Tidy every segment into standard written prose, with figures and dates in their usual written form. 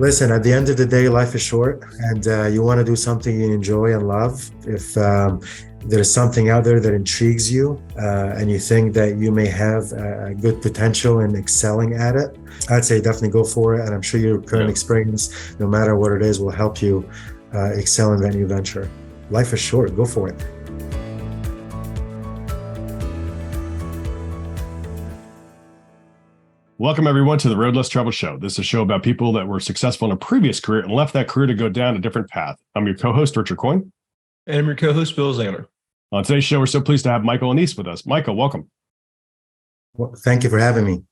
Listen, at the end of the day, life is short, and you want to do something you enjoy and love. If there's something out there that intrigues you, and you think that you may have a good potential in excelling at it, I'd say definitely go for it. And I'm sure your current experience, no matter what it is, will help you excel in that new venture. Life is short. Go for it. Welcome, everyone, to the Road Less Traveled Show. This is a show about people that were successful in a previous career and left that career to go down a different path. I'm your co-host, Richard Coyne. And I'm your co-host, Bill Zahller. On today's show, we're so pleased to have Michael Anise with us. Michael, welcome. Well, thank you for having me.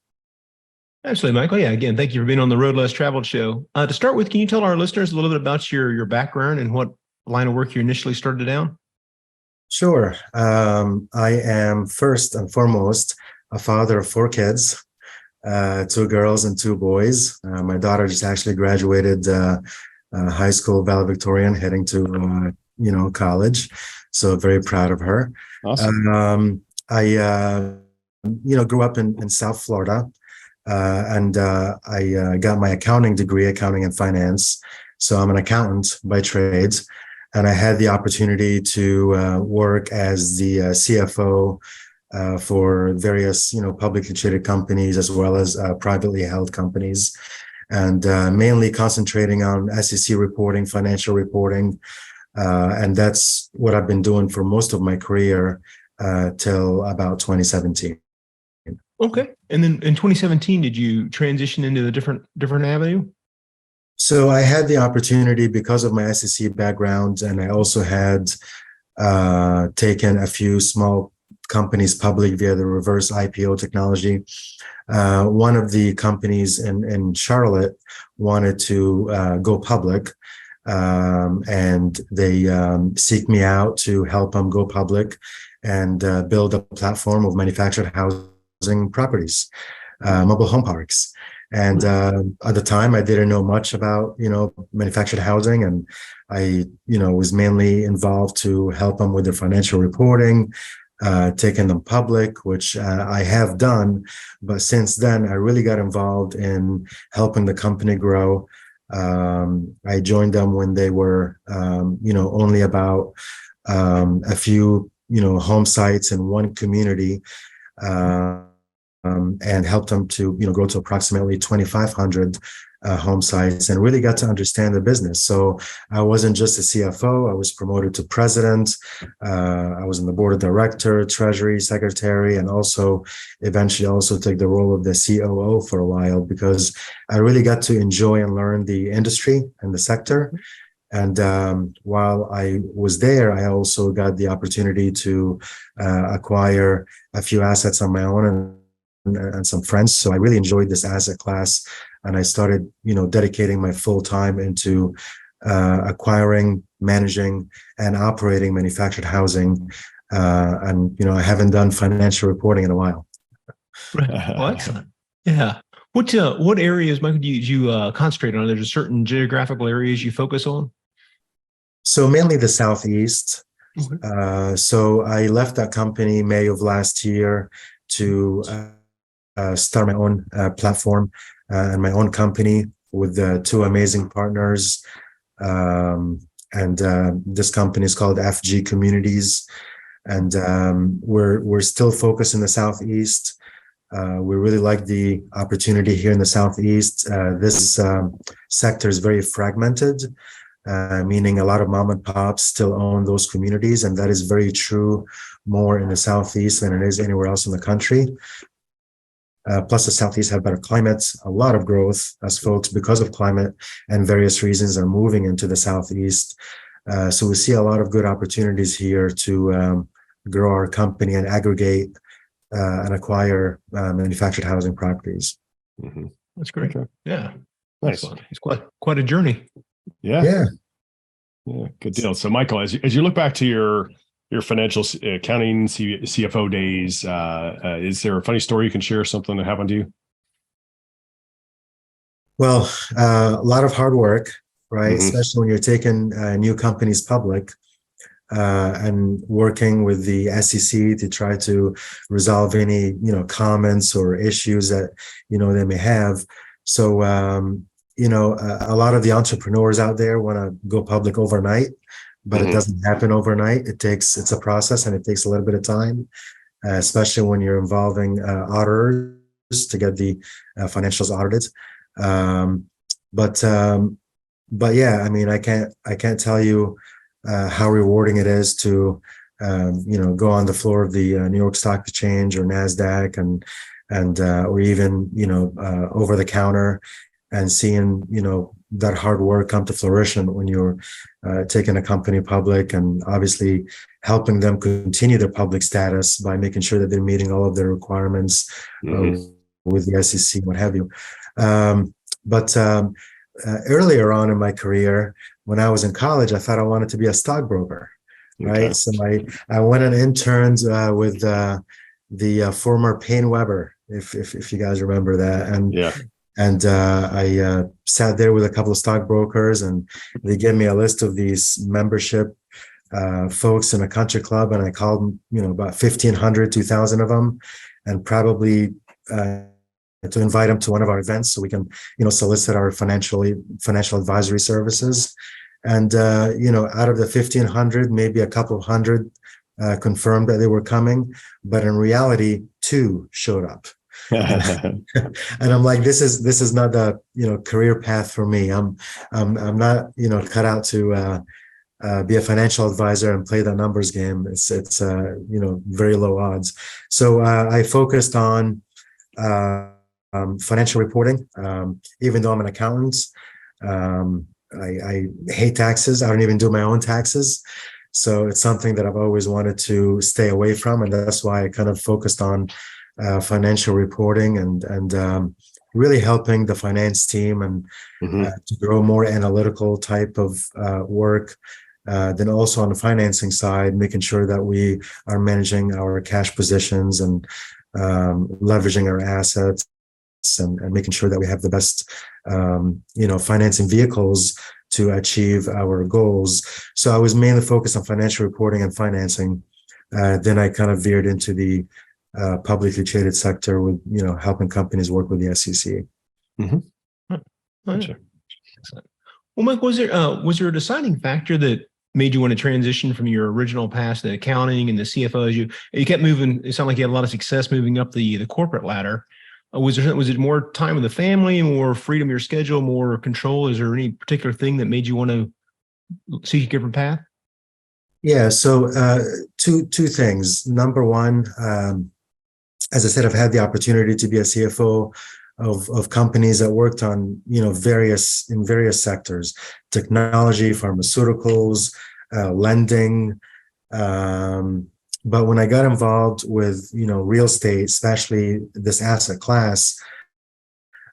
Absolutely, Michael. Yeah, again, thank you for being on the Road Less Traveled Show. To start with, can you tell our listeners a little bit about your background and what line of work you initially started down? Sure. I am first and foremost a father of 4 kids. 2 girls and 2 boys. My daughter just actually graduated high school, valedictorian, heading to college. So very proud of her. Awesome. I grew up in South Florida, and I got my accounting degree, accounting and finance. So I'm an accountant by trade, and I had the opportunity to work as the CFO for various, publicly traded companies as well as privately held companies, and mainly concentrating on SEC reporting, financial reporting, and that's what I've been doing for most of my career till about 2017. Okay, and then in 2017, did you transition into a different avenue? So I had the opportunity because of my SEC background, and I also had taken a few small companies public via the reverse IPO technology. One of the companies in Charlotte wanted to go public, and they seek me out to help them go public and build a platform of manufactured housing properties, mobile home parks. And at the time, I didn't know much about, manufactured housing, and I, was mainly involved to help them with their financial reporting, taking them public, which I have done. But since then, I really got involved in helping the company grow. I joined them when they were, only about a few, home sites in one community, and helped them to, grow to approximately 2,500 home sites, and really got to understand the business. So I wasn't just a CFO, I was promoted to president. I was in the board of director, treasury secretary, and also eventually also took the role of the COO for a while, because I really got to enjoy and learn the industry and the sector. And while I was there, I also got the opportunity to acquire a few assets on my own and some friends. So I really enjoyed this asset class, and I started, dedicating my full time into acquiring, managing, and operating manufactured housing. And I haven't done financial reporting in a while. Well, excellent. Yeah. What areas, Michael, do you concentrate on? There's certain geographical areas you focus on? So mainly the Southeast. Okay. So I left that company May of last year to start my own platform and my own company with 2 amazing partners. And this company is called FG Communities. And we're still focused in the Southeast. We really like the opportunity here in the Southeast. This sector is very fragmented, meaning a lot of mom and pops still own those communities. And that is very true more in the Southeast than it is anywhere else in the country. Plus, the Southeast have better climates, a lot of growth as folks, because of climate and various reasons, are moving into the Southeast. So we see a lot of good opportunities here to grow our company and aggregate and acquire manufactured housing properties. Mm-hmm. That's great. Okay. Yeah. Nice. It's quite a journey. Yeah. Good deal. So, Michael, as you look back to your financial accounting CFO days, is there a funny story you can share, something that happened to you? Well, a lot of hard work, right? Mm-hmm. Especially when you're taking new companies public, and working with the SEC to try to resolve any, comments or issues that, they may have. So a lot of the entrepreneurs out there want to go public overnight, but it doesn't happen overnight. It's a process, and it takes a little bit of time, especially when you're involving auditors to get the financials audited. But yeah, I mean, I can't tell you how rewarding it is to go on the floor of the New York Stock Exchange or NASDAQ and or even over the counter and seeing that hard work come to fruition when you're taking a company public, and obviously helping them continue their public status by making sure that they're meeting all of their requirements with the SEC and what have you. But earlier on in my career, when I was in college, I thought I wanted to be a stockbroker, right? Okay. So I went and interned with the former Payne Weber, if you guys remember that, and I sat there with a couple of stockbrokers, and they gave me a list of these membership folks in a country club, and I called about 1,500, 2,000 of them, and probably to invite them to one of our events so we can solicit our financial advisory services. And out of the 1,500, maybe a couple of hundred confirmed that they were coming, but in reality 2 showed up. And I'm like, this is not the career path for me. I'm not cut out to be a financial advisor and play the numbers game. It's very low odds. So I focused on financial reporting. Even though I'm an accountant, I hate taxes. I don't even do my own taxes. So it's something that I've always wanted to stay away from, and that's why I kind of focused on financial reporting and really helping the finance team and to grow more analytical type of work. Then also on the financing side, making sure that we are managing our cash positions and leveraging our assets and making sure that we have the best financing vehicles to achieve our goals. So I was mainly focused on financial reporting and financing. Then I kind of veered into the publicly traded sector with helping companies work with the SEC. Gotcha. Well, Mike, was there a deciding factor that made you want to transition from your original past, the accounting and the CFO, as you kept moving? It sounded like you had a lot of success moving up the corporate ladder. Was it more time with the family, more freedom of your schedule, more control? Is there any particular thing that made you want to seek a different path? Yeah. So two things. Number one, as I said, I've had the opportunity to be a CFO of companies that worked on various sectors: technology, pharmaceuticals, lending. But when I got involved with real estate, especially this asset class,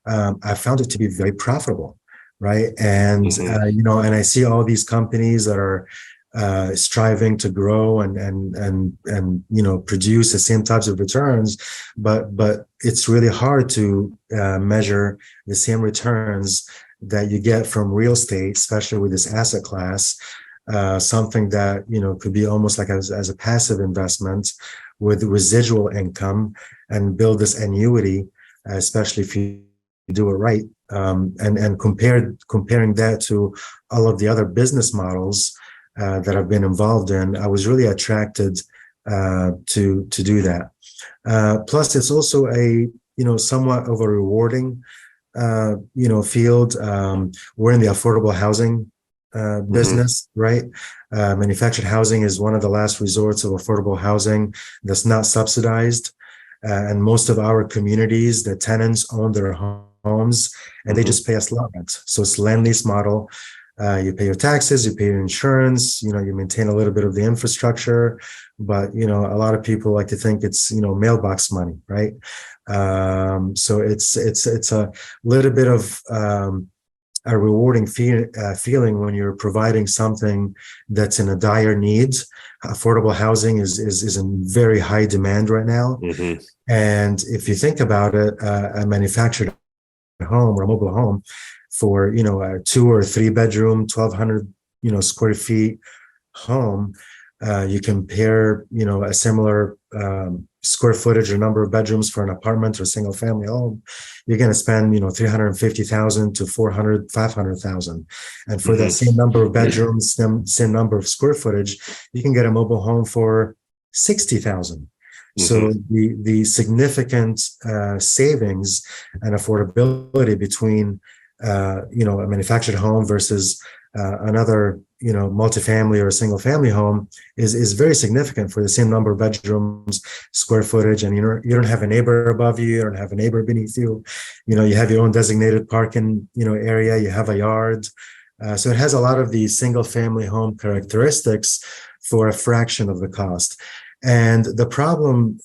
I found it to be very profitable, right? And and I see all these companies that are striving to grow and produce the same types of returns, but it's really hard to measure the same returns that you get from real estate, especially with this asset class. Something that could be almost like as a passive investment with residual income, and build this annuity, especially if you do it right. And comparing that to all of the other business models that I've been involved in, I was really attracted to do that. Plus, it's also a somewhat of a rewarding field. We're in the affordable housing business, right? Manufactured housing is one of the last resorts of affordable housing that's not subsidized. And most of our communities, the tenants own their homes and they just pay us lot rent. So it's land lease model. You pay your taxes, you pay your insurance, you maintain a little bit of the infrastructure, but a lot of people like to think it's mailbox money, right? So it's a little bit of a rewarding feeling when you're providing something that's in a dire need. Affordable housing is in very high demand right now. And if you think about it, a manufactured home or a mobile home for a 2 or 3 bedroom, 1,200 square feet home, you compare a similar square footage or number of bedrooms for an apartment or single family home, you're going to spend, 350,000 to 400, 500,000. And for that same number of bedrooms, same number of square footage, you can get a mobile home for 60,000. So the significant savings and affordability between a manufactured home versus another multifamily or a single family home is very significant for the same number of bedrooms, square footage, and you don't have a neighbor above you don't have a neighbor beneath you. You have your own designated parking area, you have a yard. So it has a lot of these single family home characteristics for a fraction of the cost. And the problem,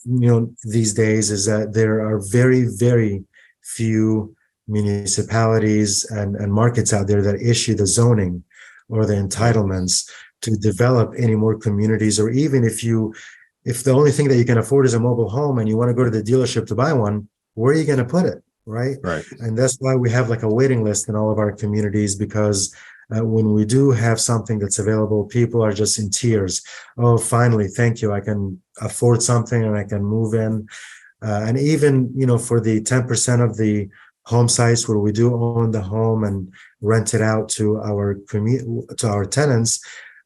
these days is that there are very, very few municipalities and markets out there that issue the zoning or the entitlements to develop any more communities. Or even if the only thing that you can afford is a mobile home and you want to go to the dealership to buy one, where are you going to put it? Right. And that's why we have like a waiting list in all of our communities, because when we do have something that's available, people are just in tears. Oh, finally, thank you. I can afford something and I can move in. And even, for the 10% of the home sites where we do own the home and rent it out to our tenants,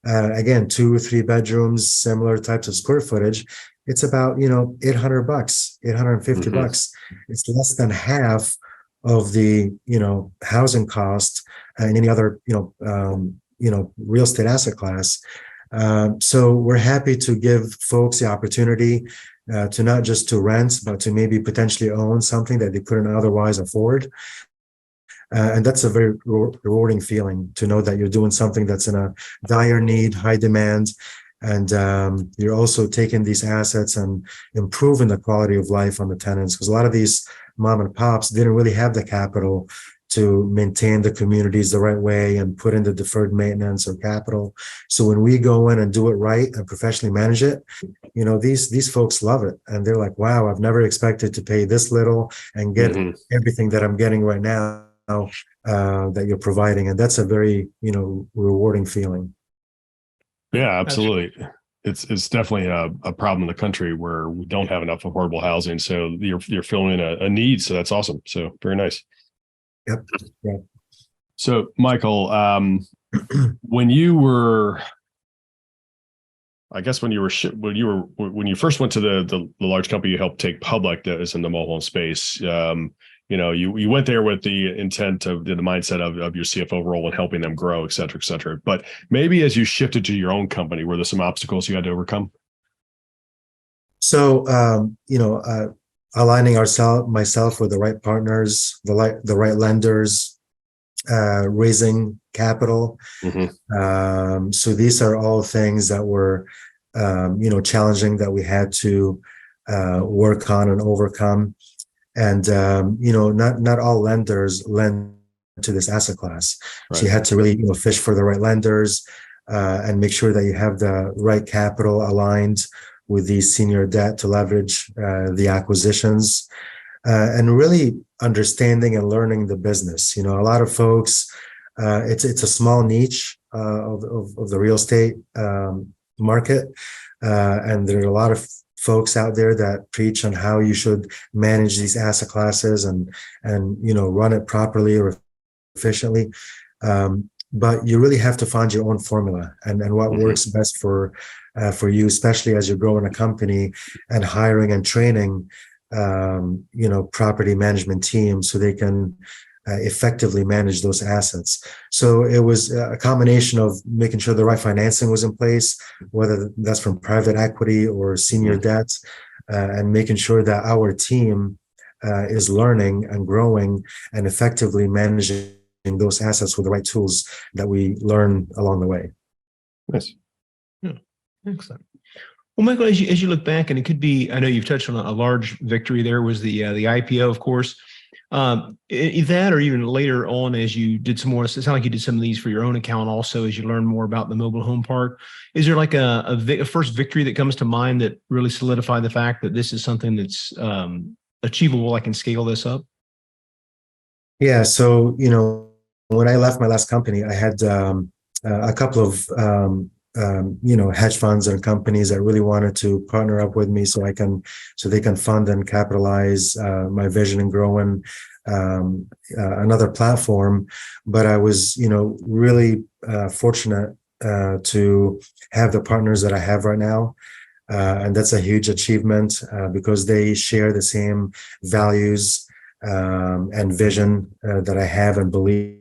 again, 2 or 3 bedrooms, similar types of square footage, it's about, $800, $850. It's less than half of the, housing cost and any other, real estate asset class. So we're happy to give folks the opportunity to not just to rent, but to maybe potentially own something that they couldn't otherwise afford. And that's a very rewarding feeling to know that you're doing something that's in a dire need, high demand, and you're also taking these assets and improving the quality of life on the tenants. Because a lot of these mom and pops didn't really have the capital to maintain the communities the right way and put in the deferred maintenance or capital. So when we go in and do it right and professionally manage it, these folks love it. And they're like, wow, I've never expected to pay this little and get everything that I'm getting right now that you're providing. And that's a very, rewarding feeling. Yeah, absolutely. It's definitely a problem in the country where we don't have enough affordable housing. So you're filling a need. So that's awesome. So very nice. Yep. Yeah. So Michael, when you first went to the large company you helped take public that is in the mobile home space, you went there with the intent of the mindset of your CFO role and helping them grow, et cetera, et cetera. But maybe as you shifted to your own company, were there some obstacles you had to overcome? So, aligning myself with the right partners, the right lenders, raising capital. So these are all things that were, challenging that we had to work on and overcome. And, not all lenders lend to this asset class. Right. So you had to really, fish for the right lenders and make sure that you have the right capital aligned with the senior debt to leverage the acquisitions and really understanding and learning the business. A lot of folks, it's a small niche of the real estate market. And there are a lot of folks out there that preach on how you should manage these asset classes and run it properly or efficiently. But you really have to find your own formula and what works best for you, especially as you're growing a company and hiring and training, property management teams so they can effectively manage those assets. So it was a combination of making sure the right financing was in place, whether that's from private equity or senior debt, and making sure that our team is learning and growing and effectively managing those assets with the right tools that we learn along the way. Nice. Yeah, excellent. Well, Michael, as you look back, and it could be, I know you've touched on a large victory there was the IPO, of course. That or even later on, as you did some more, it sounds like you did some of these for your own account also, as you learned more about the mobile home park. Is there like a first victory that comes to mind that really solidified the fact that this is something that's achievable? I can scale this up? Yeah. So, when I left my last company, I had a couple of hedge funds and companies that really wanted to partner up with me so they can fund and capitalize my vision and growing another platform. But I was, really fortunate to have the partners that I have right now. And that's a huge achievement because they share the same values and vision that I have and believe.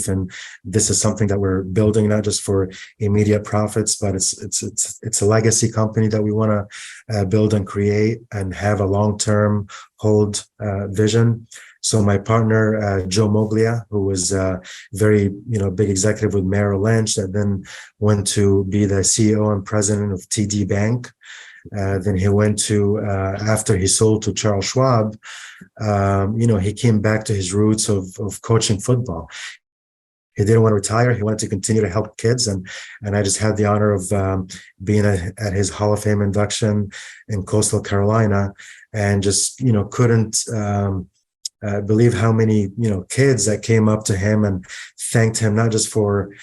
And this is something that we're building not just for immediate profits, but it's a legacy company that we want to build and create and have a long-term hold vision. So my partner, Joe Moglia, who was very, big executive with Merrill Lynch, that then went to be the CEO and president of TD Bank. Then he went to, after he sold to Charles Schwab, he came back to his roots of coaching football. He didn't want to retire. He wanted to continue to help kids. And I just had the honor of being at his Hall of Fame induction in Coastal Carolina, and just, couldn't believe how many, kids that came up to him and thanked him, not just for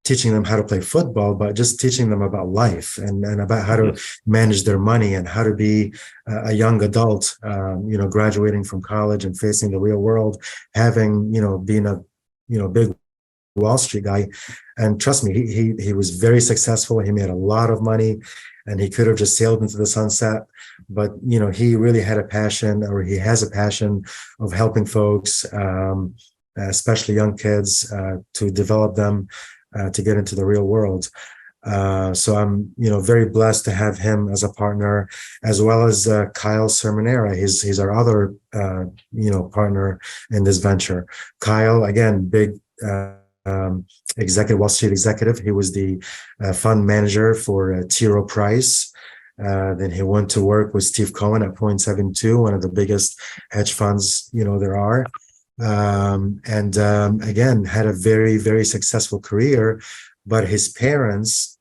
teaching them how to play football, but just teaching them about life and about how to manage their money and how to be a young adult, graduating from college and facing the real world, having, being a, big Wall Street guy. And trust me, he was very successful. He made a lot of money and he could have just sailed into the sunset. But, he really had a passion, or he has a passion of helping folks, especially young kids, to develop them to get into the real world. So I'm, very blessed to have him as a partner, as well as Kyle Sermonera. He's our other, partner in this venture. Kyle, again, big Wall Street executive. He was the fund manager for T. Rowe Price. Then he went to work with Steve Cohen at Point72, one of the biggest hedge funds, there are. Again, had a very, very successful career, but his parents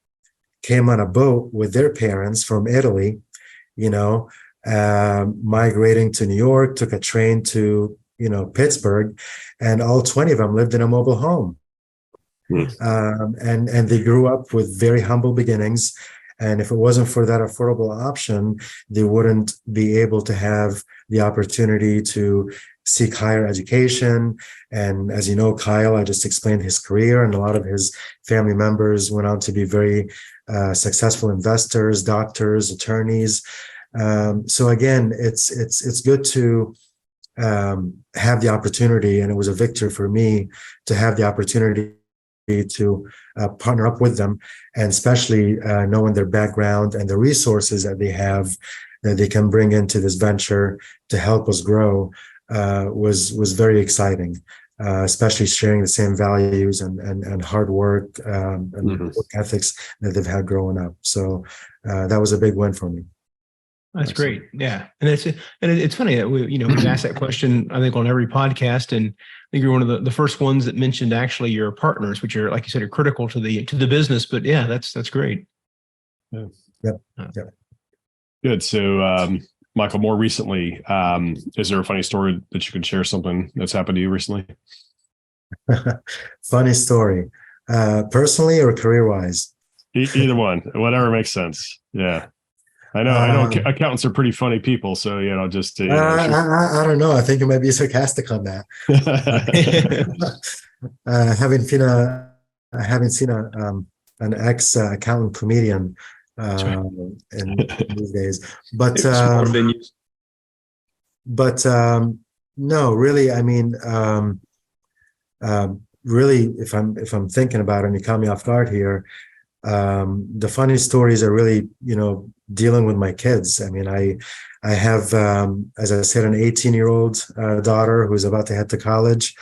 came on a boat with their parents from Italy, migrating to New York, took a train to, Pittsburgh, and all 20 of them lived in a mobile home. And they grew up with very humble beginnings. And if it wasn't for that affordable option, they wouldn't be able to have the opportunity to seek higher education. And as you know, Kyle, I just explained his career, and a lot of his family members went on to be very successful investors, doctors, attorneys. So again, it's good to have the opportunity, and it was a victory for me to have the opportunity to partner up with them, and especially knowing their background and the resources that they have that they can bring into this venture to help us grow was very exciting, especially sharing the same values and hard work and work ethics that they've had growing up. So that was a big win for me. That's great. Yeah. And it's funny that we've asked that question, I think, on every podcast. And I think you're one of the first ones that mentioned actually your partners, which are, like you said, are critical to the business. But yeah, that's great. Yeah. Yep. Good. So, Michael, more recently, is there a funny story that you can share, something that's happened to you recently? Funny story, personally or career-wise? Either one, whatever makes sense. Yeah. I know accountants are pretty funny people. So, just to, I don't know. I think you might be sarcastic on that. Having seen an ex accountant comedian in these days, but no, really. I mean, really, if I'm thinking about it, and you caught me off guard here, the funny stories are really, dealing with my kids. I mean, I have, as I said, an 18-year-old daughter who's about to head to college.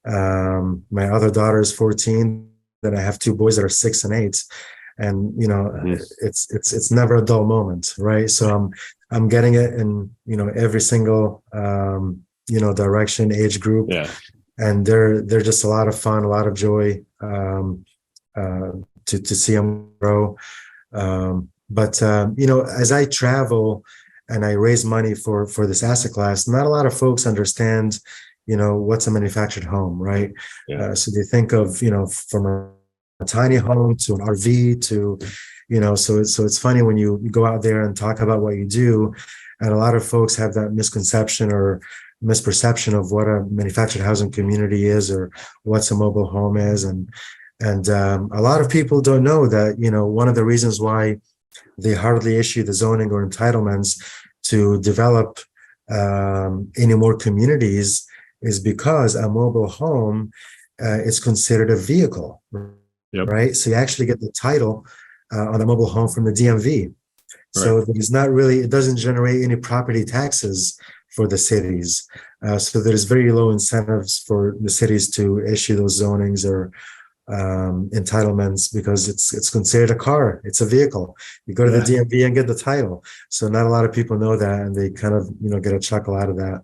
My other daughter is 14. Then I have two boys that are 6 and 8. And, it's never a dull moment, right? So I'm getting it in, every single, direction, age group. Yeah. And they're just a lot of fun, a lot of joy to see them grow. But as I travel and I raise money for this asset class, not a lot of folks understand, what's a manufactured home, right? Yeah. So they think of, from a tiny home to an RV to, so it's funny when you go out there and talk about what you do, and a lot of folks have that misconception or misperception of what a manufactured housing community is or what's a mobile home is, and a lot of people don't know that one of the reasons why they hardly issue the zoning or entitlements to develop any more communities is because a mobile home is considered a vehicle. Yep. Right? So you actually get the title on a mobile home from the DMV. So Right. there's not really, it doesn't generate any property taxes for the cities. So there's very low incentives for the cities to issue those zonings or entitlements because it's considered a car. It's a vehicle. You go to the DMV and get the title. So not a lot of people know that, and they kind of get a chuckle out of that.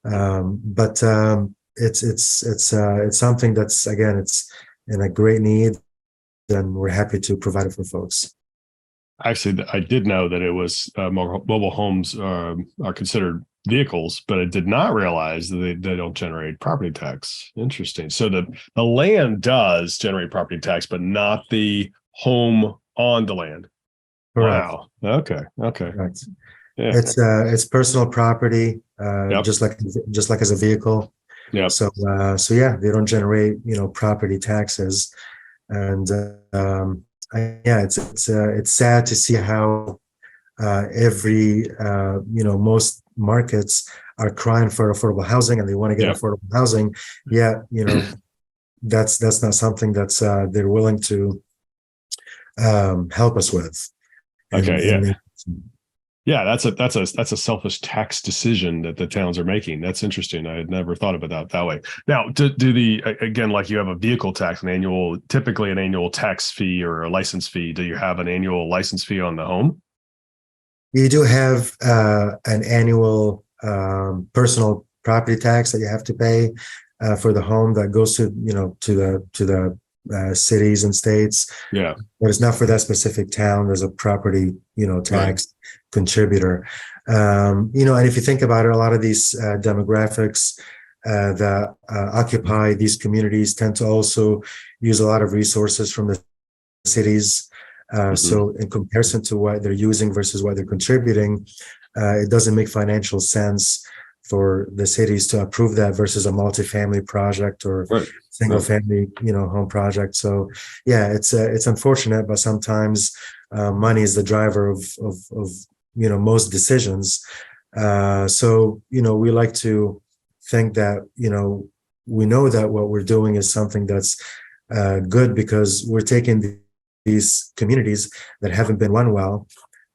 But it's something that's, again, it's in a great need, and we're happy to provide it for folks. Actually, I did know that it was mobile homes are considered vehicles, but I did not realize that they don't generate property tax. Interesting. So the land does generate property tax, but not the home on the land. Correct. Wow. Okay. Correct. Yeah. It's personal property, Yep. just like as a vehicle. Yeah. So yeah, they don't generate property taxes, and it's sad to see how every most markets are crying for affordable housing, and they want to get affordable housing. Yet that's not something that's they're willing to help us with. Yeah, that's a selfish tax decision that the towns are making. That's interesting. I had never thought about that way. Now, do the again, like you have a vehicle tax, typically an annual tax fee or a license fee. Do you have an annual license fee on the home? You do have an annual personal property tax that you have to pay for the home that goes to the cities and states. Yeah, but it's not for that specific town. There's a property tax contributor. And if you think about it, a lot of these demographics that occupy these communities tend to also use a lot of resources from the cities. So in comparison to what they're using versus what they're contributing, it doesn't make financial sense for the cities to approve that versus a multifamily project or single family, home project. So yeah, it's unfortunate, but sometimes money is the driver of most decisions. So we like to think that we know that what we're doing is something that's good, because we're taking these communities that haven't been run well,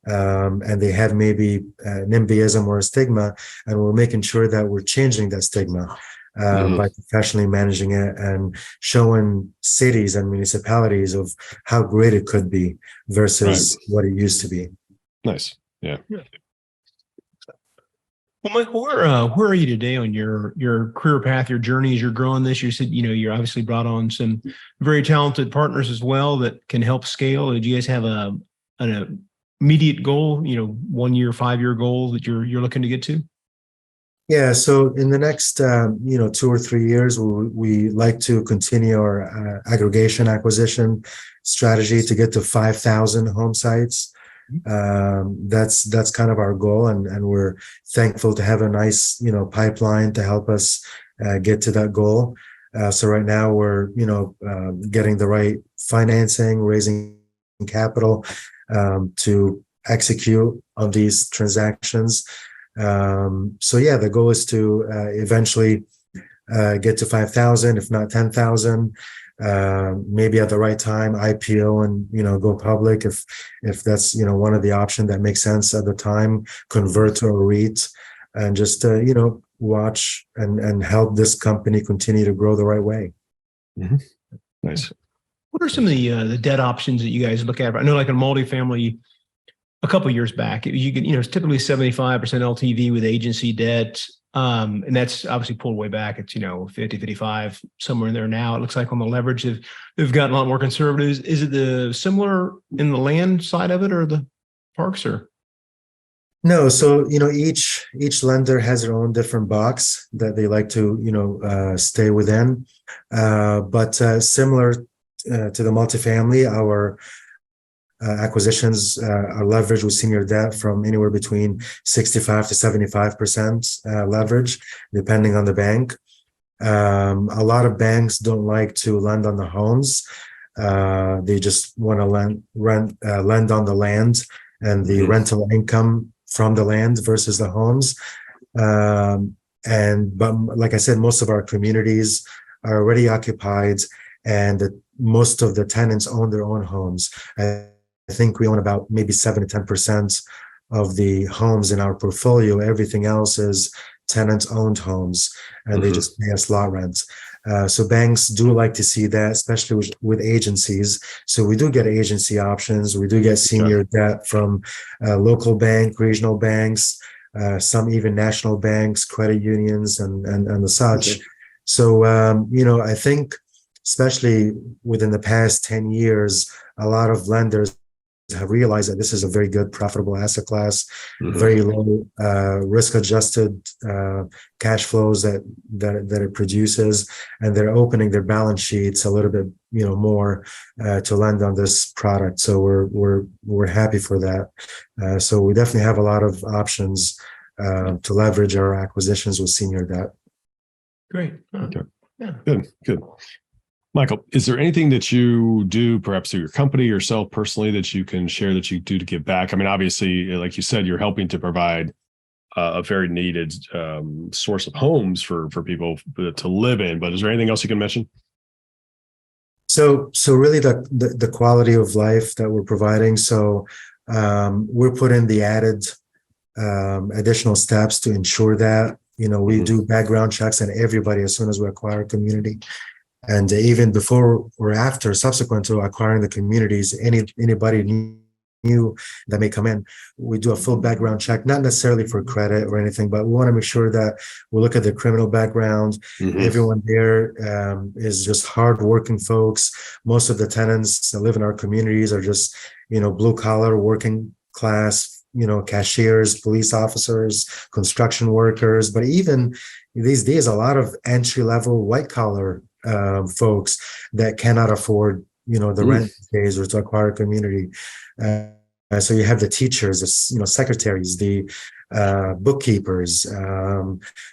and they have maybe NIMBYism or a stigma, and we're making sure that we're changing that stigma by professionally managing it and showing cities and municipalities of how great it could be versus what it used to be. Nice. Yeah. Well, Michael, where are you today on your career path, your journey as you're growing this? You said, you're obviously brought on some very talented partners as well that can help scale. Did you guys have an immediate goal, 1 year, 5-year goal that you're looking to get to? Yeah. So in the next, 2 or 3 years, we like to continue our acquisition strategy to get to 5,000 home sites. That's kind of our goal, and we're thankful to have a nice pipeline to help us get to that goal. So right now we're getting the right financing, raising capital to execute on these transactions. So yeah, the goal is to eventually get to 5,000, if not 10,000. Maybe at the right time IPO and go public if that's one of the options that makes sense at the time, convert to a REIT, and just watch and help this company continue to grow the right way. Nice. What are some of the debt options that you guys look at? I know, like in multifamily, a couple of years back, it's typically 75% LTV with agency debt. And that's obviously pulled way back. It's 50, 55, somewhere in there now. It looks like on the leverage they've gotten a lot more conservative. Is it the similar in the land side of it or the parks, or? No, so each lender has their own different box that they like to stay within, but similar to the multifamily, our acquisitions are leveraged with senior debt from anywhere between 65 to 75% leverage, depending on the bank. A lot of banks don't like to lend on the homes. They just want to lend on the land and the rental income from the land versus the homes. But like I said, most of our communities are already occupied, and most of the tenants own their own homes. I think we own about maybe 7 to 10% of the homes in our portfolio. Everything else is tenant-owned homes, and they just pay us lot rent. So banks do like to see that, especially with agencies. So we do get agency options. We do get senior debt from local bank, regional banks, some even national banks, credit unions, and the such. So, I think especially within the past 10 years, a lot of lenders have realized that this is a very good, profitable asset class, very low risk-adjusted cash flows that it produces, and they're opening their balance sheets a little bit, more to lend on this product. So we're happy for that. So we definitely have a lot of options to leverage our acquisitions with senior debt. Great. Okay. Yeah. Good. Michael, is there anything that you do, perhaps through your company, yourself personally, that you can share that you do to give back? I mean, obviously, like you said, you're helping to provide a very needed source of homes for people to live in. But is there anything else you can mention? So really, the quality of life that we're providing. So we're putting the added additional steps to ensure that we do background checks on everybody as soon as we acquire a community. And even before or after, subsequent to acquiring the communities, anybody new that may come in, we do a full background check, not necessarily for credit or anything, but we want to make sure that we look at the criminal background. Everyone there is just hardworking folks. Most of the tenants that live in our communities are just, blue collar, working class, cashiers, police officers, construction workers. But even these days, a lot of entry level white collar folks that cannot afford, the rent days or to acquire a community. So you have the teachers, the secretaries, the bookkeepers.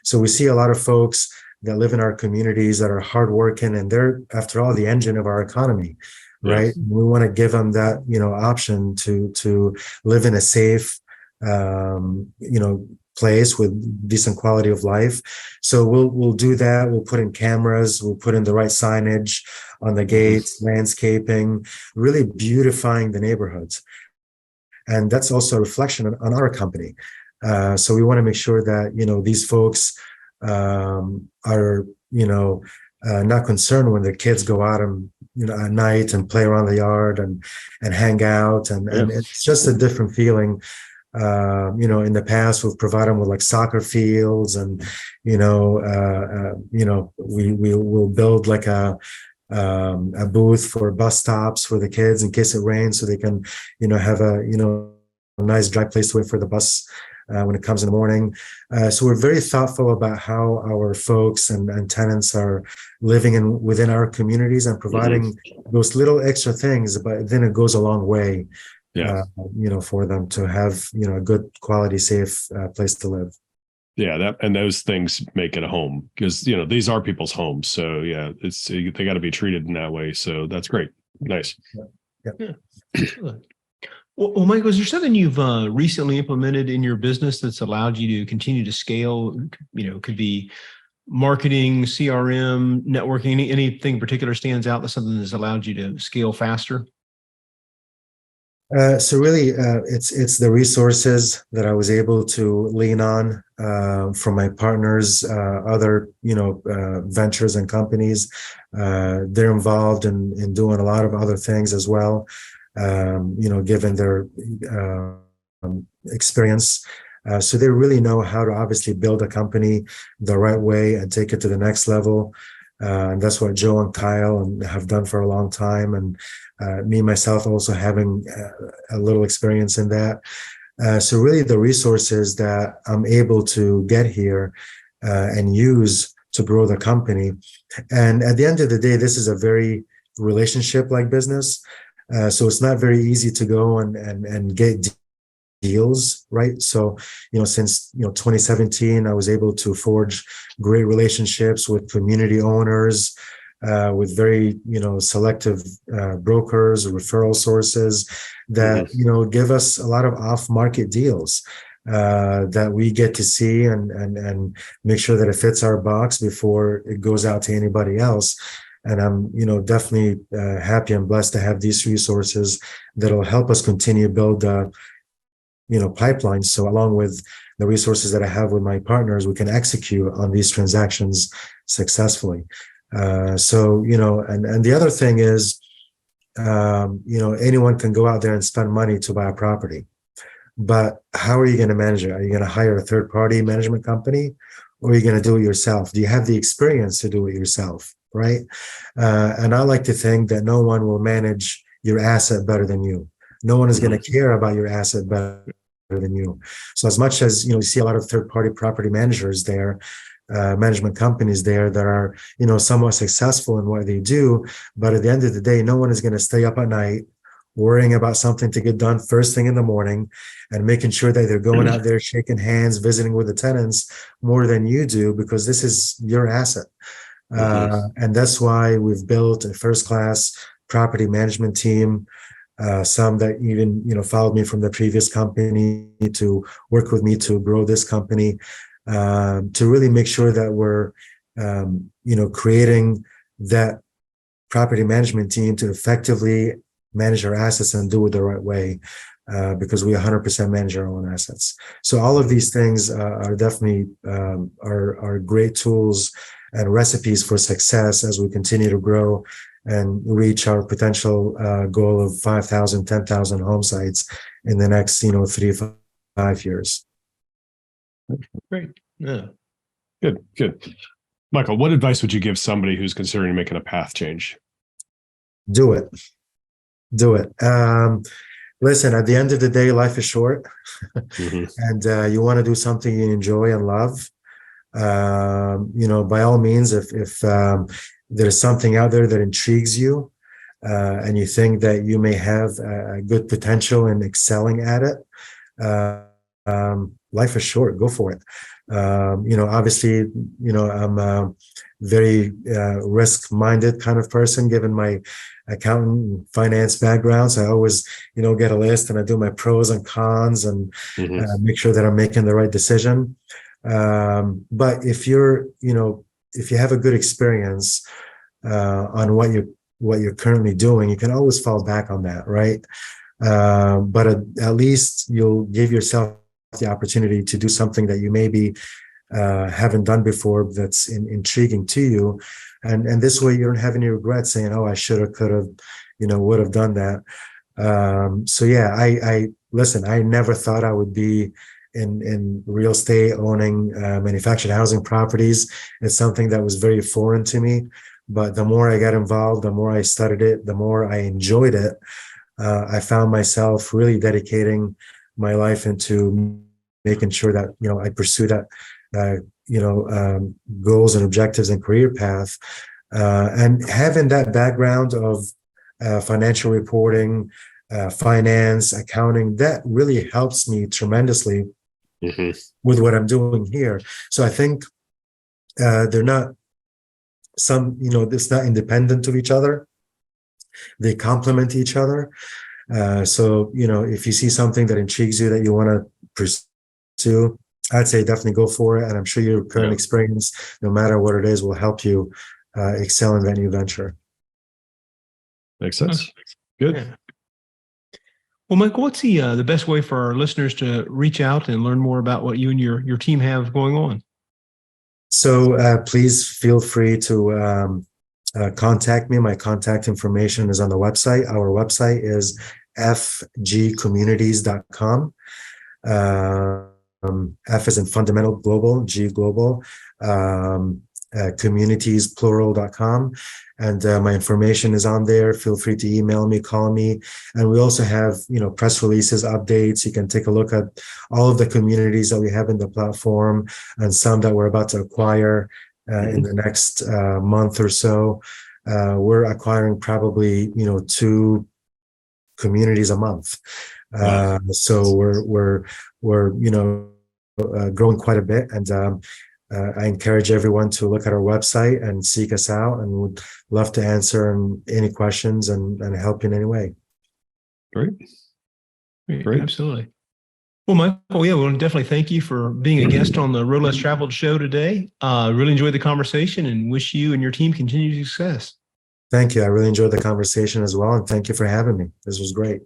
So we see a lot of folks that live in our communities that are hardworking, and they're, after all, the engine of our economy, right? We want to give them that, option to live in a safe, place with decent quality of life. So we'll do that. We'll put in cameras. We'll put in the right signage on the gates, landscaping, really beautifying the neighborhoods. And that's also a reflection on our company. So we want to make sure that, these folks are, not concerned when their kids go out and, at night and play around the yard and hang out. And it's just a different feeling. In the past, we've provided them with like soccer fields, and we will build like a booth for bus stops for the kids in case it rains, so they can have a nice dry place to wait for the bus when it comes in the morning. So we're very thoughtful about how our folks and tenants are living within our communities and providing those little extra things, but then it goes a long way. For them to have, a good quality, safe place to live. Yeah, and those things make it a home, because, these are people's homes. So yeah, they got to be treated in that way. So that's great. Nice. Yeah. Well, Michael, is there something you've recently implemented in your business that's allowed you to continue to scale? Could be marketing, CRM, networking, anything in particular stands out that's something that's allowed you to scale faster? So really, it's the resources that I was able to lean on from my partners, other ventures and companies. They're involved in doing a lot of other things as well. Given their experience, so they really know how to obviously build a company the right way and take it to the next level. And that's what Joe and Kyle have done for a long time. And me, myself, also having a little experience in that. So really the resources that I'm able to get here and use to grow the company. And at the end of the day, this is a very relationship like business. So it's not very easy to go and get deals, right? So, since 2017, I was able to forge great relationships with community owners, with very selective brokers, referral sources that give us a lot of off-market deals that we get to see and make sure that it fits our box before it goes out to anybody else. And I'm definitely happy and blessed to have these resources that'll help us continue to build pipelines. So along with the resources that I have with my partners, we can execute on these transactions successfully. And the other thing is, anyone can go out there and spend money to buy a property, but how are you going to manage it? Are you going to hire a third-party management company, or are you going to do it yourself? Do you have the experience to do it yourself, right? And I like to think that no one will manage your asset better than you. No one is going to care about your asset better than you. So as much as, you see a lot of third-party property managers there, management companies there that are, somewhat successful in what they do, but at the end of the day, no one is going to stay up at night worrying about something to get done first thing in the morning and making sure that they're going out there, shaking hands, visiting with the tenants more than you do, because this is your asset. And that's why we've built a first-class property management team. Some that even, followed me from the previous company to work with me to grow this company, to really make sure that we're, creating that property management team to effectively manage our assets and do it the right way, because we 100% manage our own assets. So all of these things are definitely are great tools and recipes for success as we continue to grow and reach our potential goal of 5,000, 10,000 home sites in the next, 3 to 5 years. Great. Yeah. Good. Michael, what advice would you give somebody who's considering making a path change? Do it. Listen, at the end of the day, life is short, and you want to do something you enjoy and love. By all means, if there's something out there that intrigues you, and you think that you may have a good potential in excelling at it, life is short. Go for it. Obviously, I'm a very risk-minded kind of person, given my accountant and finance background. So I always, get a list and I do my pros and cons and make sure that I'm making the right decision. But if if you have a good experience on what you're currently doing, you can always fall back on that, right? But at least you'll give yourself the opportunity to do something that you maybe haven't done before that's intriguing to you, and this way you don't have any regrets saying, oh, I should have, could have, would have done that. So yeah, I listen, I never thought I would be in real estate, owning manufactured housing properties. It's something that was very foreign to me, but the more I got involved, the more I studied it, the more I enjoyed it. I found myself really dedicating my life into making sure that, I pursue that, goals and objectives and career path, and having that background of financial reporting, finance, accounting, that really helps me tremendously with what I'm doing here. So I think they're not it's not independent of each other. They complement each other. So, if you see something that intrigues you that you want to pursue, I'd say definitely go for it. And I'm sure your current experience, no matter what it is, will help you excel in that new venture. Makes sense. Good. Yeah. Well, Michael, what's the best way for our listeners to reach out and learn more about what you and your team have going on? So please feel free to contact me. My contact information is on the website. Our website is fgcommunities.com. F is in fundamental global, G global, communities plural.com. And my information is on there. Feel free to email me, call me. And we also have, press releases, updates. You can take a look at all of the communities that we have in the platform and some that we're about to acquire in the next month or so. we're acquiring probably, 2 communities a month. Wow. So we're growing quite a bit, and I encourage everyone to look at our website and seek us out, and would love to answer any questions and help in any way. Great. Absolutely. Well, Michael, yeah, we want to definitely thank you for being a guest on the Road Less Traveled show today. Really enjoyed the conversation and wish you and your team continued success. Thank you. I really enjoyed the conversation as well, and thank you for having me. This was great.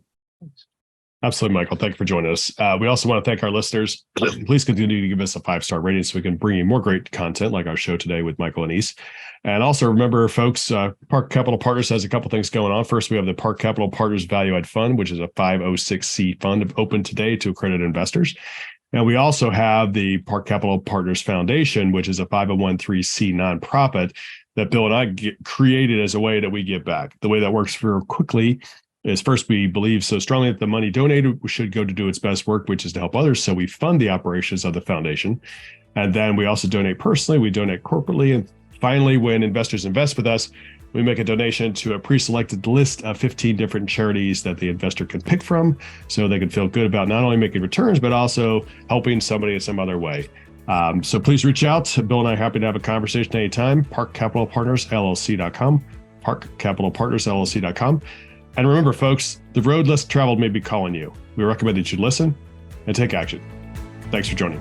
Absolutely, Michael. Thank you for joining us. We also want to thank our listeners. Please continue to give us a 5-star rating so we can bring you more great content like our show today with Michael Anise. And also remember, folks, Park Capital Partners has a couple things going on. First, we have the Park Capital Partners Value Add Fund, which is a 506c fund open today to accredited investors. And we also have the Park Capital Partners Foundation, which is a 501(c) nonprofit that Bill and I created as a way that we give back. The way that works very quickly is, first, we believe so strongly that the money donated should go to do its best work, which is to help others. So we fund the operations of the foundation. And then we also donate personally, we donate corporately. And finally, when investors invest with us, we make a donation to a pre-selected list of 15 different charities that the investor can pick from, so they can feel good about not only making returns, but also helping somebody in some other way. So please reach out. Bill and I are happy to have a conversation anytime. ParkCapitalPartnersLLC.com, ParkCapitalPartnersLLC.com. And remember, folks, the road less traveled may be calling you. We recommend that you listen and take action. Thanks for joining.